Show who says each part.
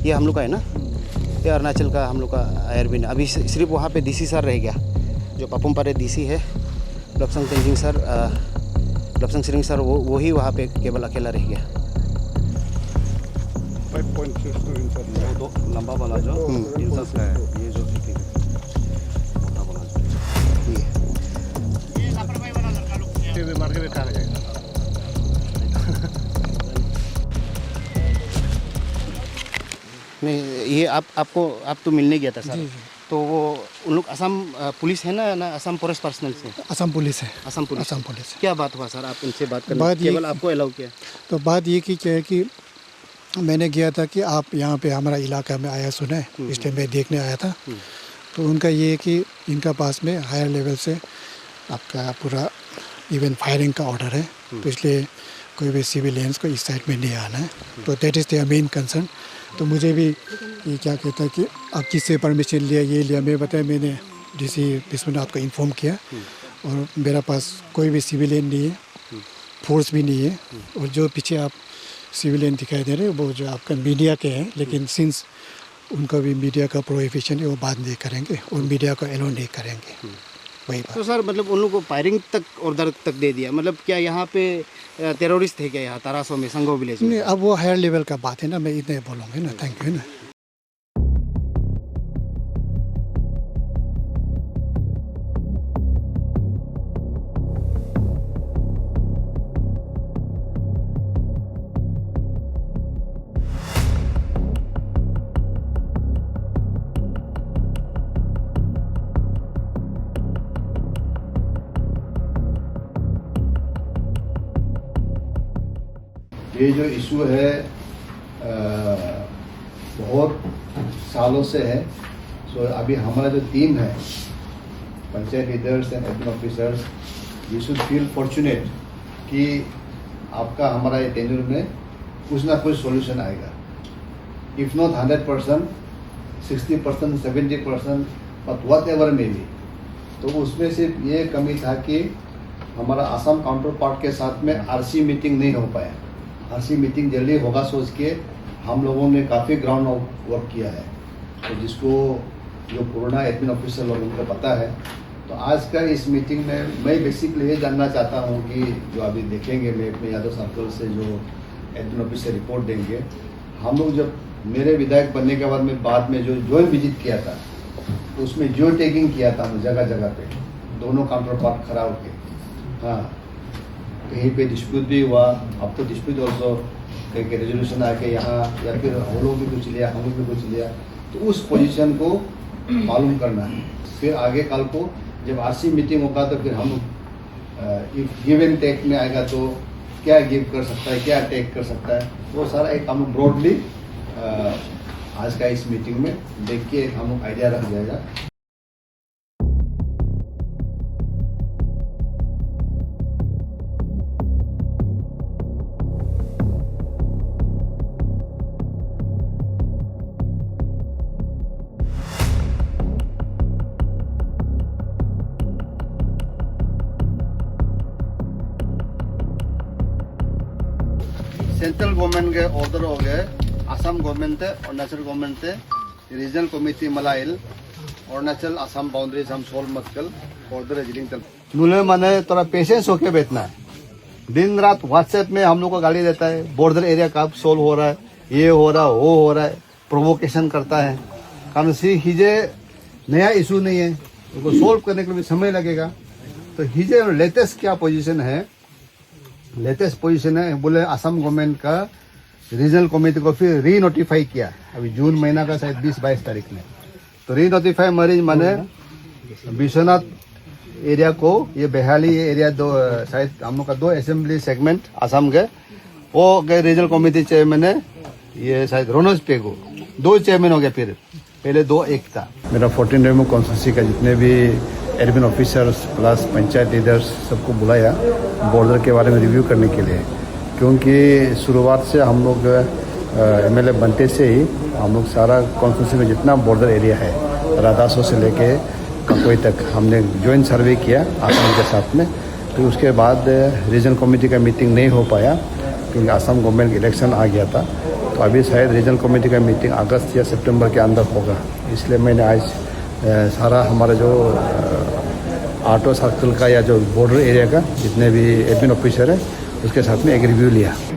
Speaker 1: ये हम लोग का है ना, ये अरुणाचल का हम लोग का एयरबिन। अभी सिर्फ वहाँ पे डीसी सर रह गया, जो पापुमपारे डीसी है, लपसंग तेंजिंग सर, लपसंग सिरिंग सर, वो ही वहाँ पे केवल अकेला रह गया।
Speaker 2: 5.62 इंच है।
Speaker 3: तो लंबा वाला जो इंचस का है, ये जो मोटा वाला जो
Speaker 1: ये लापरवाही वाला लड़का लोग
Speaker 2: ये मार के बैठा रहेगा।
Speaker 1: नहीं, ये आप तो मिलने गया था सर। तो वो उन लोग असम पुलिस है ना असम फॉरेस्ट पर्सनल से?
Speaker 4: असम पुलिस है।
Speaker 1: असम पुलिस।
Speaker 4: असम पुलिस है।
Speaker 1: क्या बात हुआ सर, आप उनसे बात करने
Speaker 4: बात ये-
Speaker 1: केवल आपको अलाउ किया?
Speaker 4: तो बात ये की क्या है कि मैंने किया था कि आप यहाँ पे हमारा इलाका में आया सुना है, इसलिए मैं देखने आया था। तो उनका ये है कि इनका पास में हायर लेवल से आपका पूरा इवन फायरिंग का ऑर्डर है, तो इसलिए कोई भी सिविलियंस को इस साइड में नहीं आना है। तो that is their main concern. तो मुझे भी ये क्या कहता है कि आप किससे परमिशन लिया, ये लिया, मैं बताया मैंने डीसी विश्वनाथ को इन्फॉर्म किया, और मेरा पास कोई भी सिविलियन नहीं है, फोर्स भी नहीं है। और जो पीछे आप सिविलियन दिखाई दे रहे हैं वो जो आपका मीडिया के हैं, लेकिन सिंस उनका भी मीडिया का प्रोहिबिशन है, वो बाद में करेंगे और मीडिया को अलाउ नहीं करेंगे, वही बात।
Speaker 1: तो सर मतलब उन लोगों को फायरिंग तक ऑर्डर तक दे दिया, मतलब क्या यहाँ पे टेररिस्ट थे क्या यहाँ तारासो में, संगो विलेज में?
Speaker 4: नहीं, अब वो हायर लेवल का बात है ना, मैं इतने बोलूँगा ना। थैंक यू ना।
Speaker 5: ये जो इशू है बहुत सालों से है। सो अभी हमारा जो टीम है, panchayat leaders and admin officers, you should feel fortunate कि आपका हमारा ये टेन्योर में कुछ ना कुछ सॉल्यूशन आएगा। If not 100%, 60%, 70%, but what ever may be. तो उसमें सिर्फ ये कमी था कि हमारा असम काउंटर पार्ट के साथ में आरसी मीटिंग नहीं हो पाया। आरसी मीटिंग जल्दी होगा सोच के हम लोगों ने काफ़ी ग्राउंड वर्क किया है, तो जिसको जो पुराना एडमिन ऑफिसर लोग उनको पता है। तो आज का इस मीटिंग में मैं बेसिकली ये जानना चाहता हूँ कि जो अभी देखेंगे मैप में यादव सर्कल से जो एडमिन ऑफिसर रिपोर्ट देंगे, हम लोग जब मेरे विधायक बनने के बाद में जो जॉइंट विजिट किया था, तो उसमें जियो टैगिंग किया था हम जगह जगह पे, दोनों काउंटर पार्ट खड़ा होके। हाँ, कहीं पे डिस्प्यूट भी हुआ। अब तो डिस्प्यूट ऑल्सो कहीं के रेजोल्यूशन आके यहाँ, या फिर हम लोग भी कुछ लिया, हम लोग भी कुछ लिया। तो उस पोजीशन को मालूम करना है। फिर आगे कल को जब आरसी मीटिंग होगा तो फिर हम इफ गिव एंड टेक में आएगा तो क्या गिव कर सकता है, क्या टेक कर सकता है, वो सारा एक हम लोग ब्रॉडली आज का इस मीटिंग में देख के हम लोग आइडिया रख जाएगा। सेंट्रल गवर्नमेंट के ऑर्डर हो गए, असम गवर्नमेंट है, अरुणाचल गवर्नमेंट है, रीजनल कमिटी मलाइल, अरुणाचल असम बाउंड्रीज हम सोल मस्कल ऑर्डर है तल नूले माने थोड़ा पेशेंस होके बैठना है। दिन रात व्हाट्सएप में हम लोग को गाली देता है, बॉर्डर एरिया कब सोल्व हो रहा है, ये हो रहा है, वो हो रहा है, प्रोवोकेशन करता है। कारण सी हिजे नया इशू नहीं है, उनको सोल्व करने के लिए समय लगेगा। तो हिजे लेटेस्ट क्या पोजीशन है, लेटेस्ट पोजीशन है बोले असम गवर्नमेंट का रीजनल कमेटी को फिर री नोटिफाई किया अभी जून महीना का शायद 20-22 तारीख में। तो री नोटिफाई मरीज माने विश्वनाथ एरिया को, ये बेहाली एरिया दो शायद हम लोग का 2 असेंबली सेगमेंट असम के, वो गए रीजनल कमेटी चेयरमैन है, ये शायद रोनोज पेगो, 2 चेयरमैन हो गए, फिर पहले 2 एक था। मेरा 14 रेमो कॉन्स्टिट्यूंसी का जितने भी admin officers plus panchayat leaders सबको बुलाया बॉर्डर के बारे में रिव्यू करने के लिए, क्योंकि शुरुआत से हम लोग एमएलए बनते से ही हम लोग सारा कॉन्स्टिट्यूंसी में जितना बॉर्डर एरिया है राधासो से लेके ककोई तक हमने ज्वाइंट सर्वे किया असम के साथ में। फिर उसके बाद रीजनल कमेटी का मीटिंग नहीं हो पाया क्योंकि असम गवर्नमेंट इलेक्शन आ गया था। तो अभी शायद रीजनल कमेटी का मीटिंग अगस्त या सितंबर के अंदर होगा, इसलिए मैंने आज सारा हमारा जो ऑटो सर्कल का या जो बॉर्डर एरिया का जितने भी एडमिन ऑफिसर है उसके साथ में एक रिव्यू लिया।